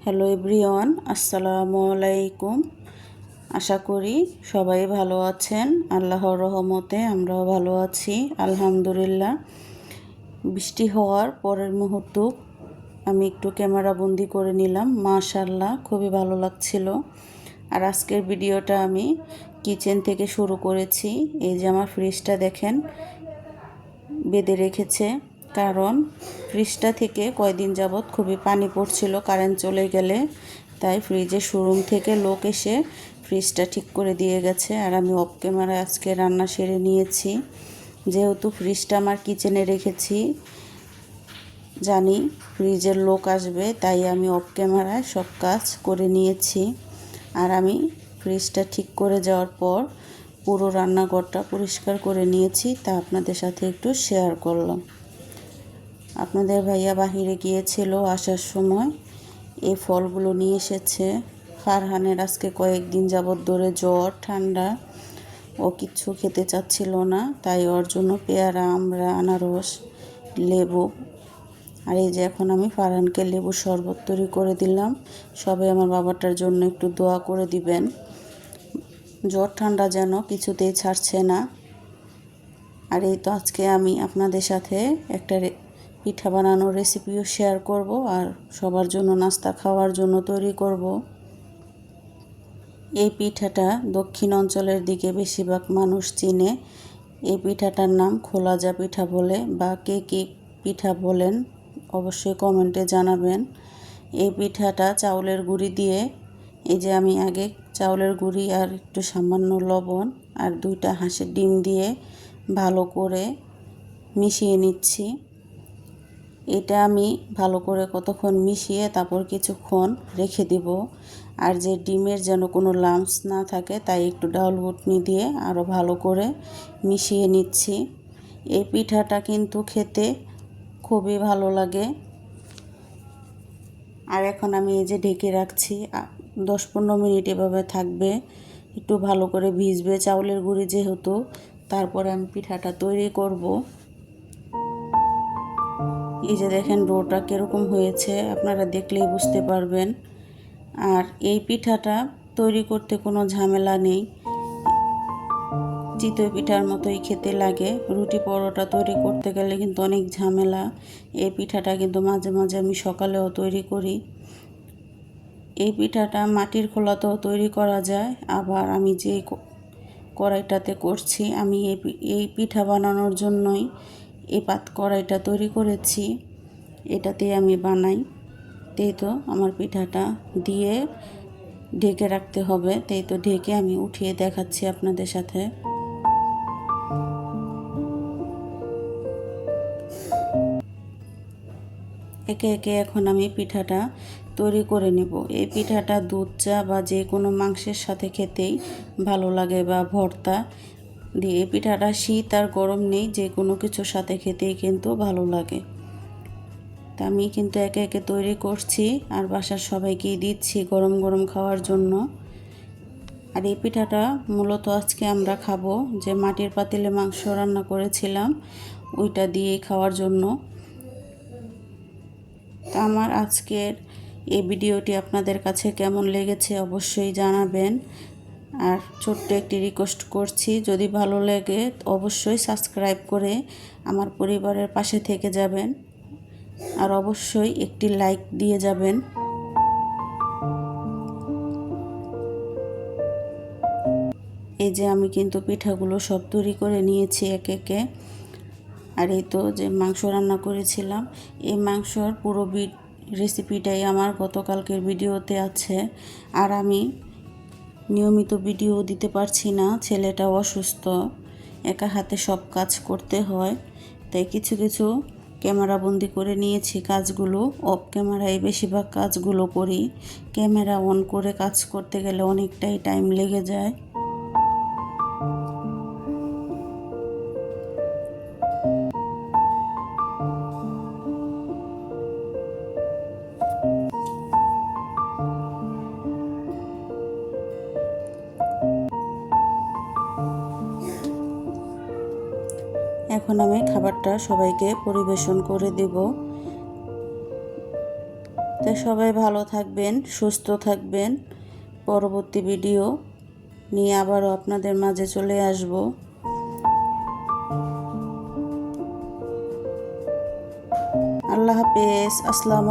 Hello everyone, আসসালামু আলাইকুম। আশা করি সবাই ভালো আছেন। আল্লাহর রহমতে আমরাও ভালো আছি, আলহামদুলিল্লাহ। বৃষ্টি হওয়ার পরের মুহূর্ত আমি একটু ক্যামেরা বন্দি করে নিলাম। মাশাআল্লাহ, খুবই ভালো লাগছিল। আর আজকের ভিডিওটা আমি কিচেন থেকে শুরু করেছি। এই যে আমার ফ্রিজটা দেখেন বেঁধে রেখেছে, কারণ ফ্রিজটা থেকে কয়দিন যাবৎ খুবই পানি পড়ছিল কারেন্ট চলে গেলে। তাই ফ্রিজের শোরুম থেকে লোক এসে ফ্রিজটা ঠিক করে দিয়ে গেছে। আর আমি অফ ক্যামেরায় আজকে রান্না সেরে নিয়েছি। যেহেতু ফ্রিজটা আমার কিচেনে রেখেছি, জানি ফ্রিজের লোক আসবে, তাই আমি অফ ক্যামেরায় সব কাজ করে নিয়েছি। আর আমি ফ্রিজটা ঠিক করে যাওয়ার পর পুরো রান্নাঘরটা পরিষ্কার করে নিয়েছি, তা আপনাদের সাথে একটু শেয়ার করলাম। আপনাদের ভাইয়া বাহিরে গিয়েছিল, আসার সময় এই ফলগুলো নিয়ে এসেছে। ফারহানের আজকে কয়েকদিন যাবৎ ধরে জ্বর ঠান্ডা, ও কিচ্ছু খেতে চাচ্ছিল না, তাই ওর জন্য পেয়ারা, আমড়া, আনারস, লেবু। আর এই যে এখন আমি ফারহানকে লেবু শরবত তৈরি করে দিলাম। সবাই আমার বাবাটার জন্য একটু দোয়া করে দিবেন। জ্বর ঠান্ডা যেন কিছুতেই ছাড়ছে না। আর এই তো আজকে আমি আপনাদের সাথে একটা পিঠা বানানোর রেসিপিও শেয়ার করব, আর সবার জন্য নাস্তা খাওয়ার জন্য তৈরি করব। এই পিঠাটা দক্ষিণ অঞ্চলের দিকে বেশিরভাগ মানুষ চিনে। এই পিঠাটার নাম খোলাজা পিঠা বলে, বা কে কী পিঠা বলেন অবশ্যই কমেন্টে জানাবেন। এই পিঠাটা চাউলের গুঁড়ি দিয়ে, এই যে আমি আগে চাউলের গুঁড়ি আর একটু সামান্য লবণ আর 2টা হাঁসের ডিম দিয়ে ভালো করে মিশিয়ে নিচ্ছি। এটা আমি ভালো করে কতক্ষণ মিশিয়ে তারপর কিছুক্ষণ রেখে দিব। আর যে ডিমের যেন কোনো লাম্পস না থাকে, তাই একটু ডাউল ঘুটনি দিয়ে আরও ভালো করে মিশিয়ে নিচ্ছি। এই পিঠাটা কিন্তু খেতে খুবই ভালো লাগে। আর এখন আমি এই যে ঢেকে রাখছি, 10-15 মিনিট এভাবে থাকবে, একটু ভালো করে ভিজবে চাউলের গুঁড়ি যেহেতু। তারপরে আমি পিঠাটা তৈরি করব। এই যে দেখেন ডোটা কীরকম হয়েছে, আপনারা দেখলেই বুঝতে পারবেন। আর এই পিঠাটা তৈরি করতে কোনো ঝামেলা নেই, চিতই পিঠার মতোই খেতে লাগে। রুটি পরোটা তৈরি করতে গেলে কিন্তু অনেক ঝামেলা। এই পিঠাটা কিন্তু মাঝে মাঝে আমি সকালেও তৈরি করি। এই পিঠাটা মাটির খোলাতেও তৈরি করা যায়। আবার আমি যে কড়াইটাতে করছি, আমি এই পিঠা বানানোর জন্যই এই কড়াইটা তৈরি করেছি, এটাতেই আমি বানাই। তাই তো আমার পিঠাটা দিয়ে ঢেকে রাখতে হবে, তাই তো ঢেকে আমি উঠিয়ে দেখাচ্ছি আপনাদের সাথে। একে একে এখন আমি পিঠাটা তৈরি করে নেব। এই পিঠাটা দুধ চা বা যে কোনো মাংসের সাথে খেতেই ভালো লাগে, বা ভর্তা দিয়ে। এই পিঠাটা শীত আর গরম নেই, যে কোনো কিছুর সাথে খেতেই কিন্তু ভালো লাগে। তা আমি কিন্তু একে একে তৈরি করছি, আর বাসার সবাইকেই দিচ্ছি গরম গরম খাওয়ার জন্য। আর এই পিঠাটা মূলত আজকে আমরা খাবো, যে মাটির পাতিলে মাংস রান্না করেছিলাম ওইটা দিয়েই খাওয়ার জন্য। তা আমার আজকের এই ভিডিওটি আপনাদের কাছে কেমন লেগেছে অবশ্যই জানাবেন। আর ছোট্ট একটি রিকোয়েস্ট করছি, যদি ভালো লাগে অবশ্যই সাবস্ক্রাইব করে আমার পরিবারের পাশে থেকে যাবেন, আর অবশ্যই একটি লাইক দিয়ে যাবেন। এই যে আমি কিন্তু পিঠাগুলো সব তৈরি করে নিয়েছি একে একে। আর এই তো যে মাংস রান্না করেছিলাম, এই মাংসর পুরো রেসিপিটাই আমার গতকালকের ভিডিওতে আছে। আর আমি নিয়মিত ভিডিও দিতে পারছি না, ছেলেটা অসুস্থ, একা হাতে সব কাজ করতে হয়, তাই কিছু কিছু ক্যামেরা বন্দি করে নিয়েছি কাজগুলো। অফ ক্যামেরায় বেশিরভাগ কাজগুলো করি, ক্যামেরা অন করে কাজ করতে গেলে অনেকটাই টাইম লেগে যায়। এখন আমি খাবারটা সবাইকে পরিবেশন করে দেব। তো সবাই ভালো থাকবেন, সুস্থ থাকবেন। পরবর্তী ভিডিও নিয়ে আবারও আপনাদের মাঝে চলে আসব। আল্লাহ হাফেজ। আসসালামু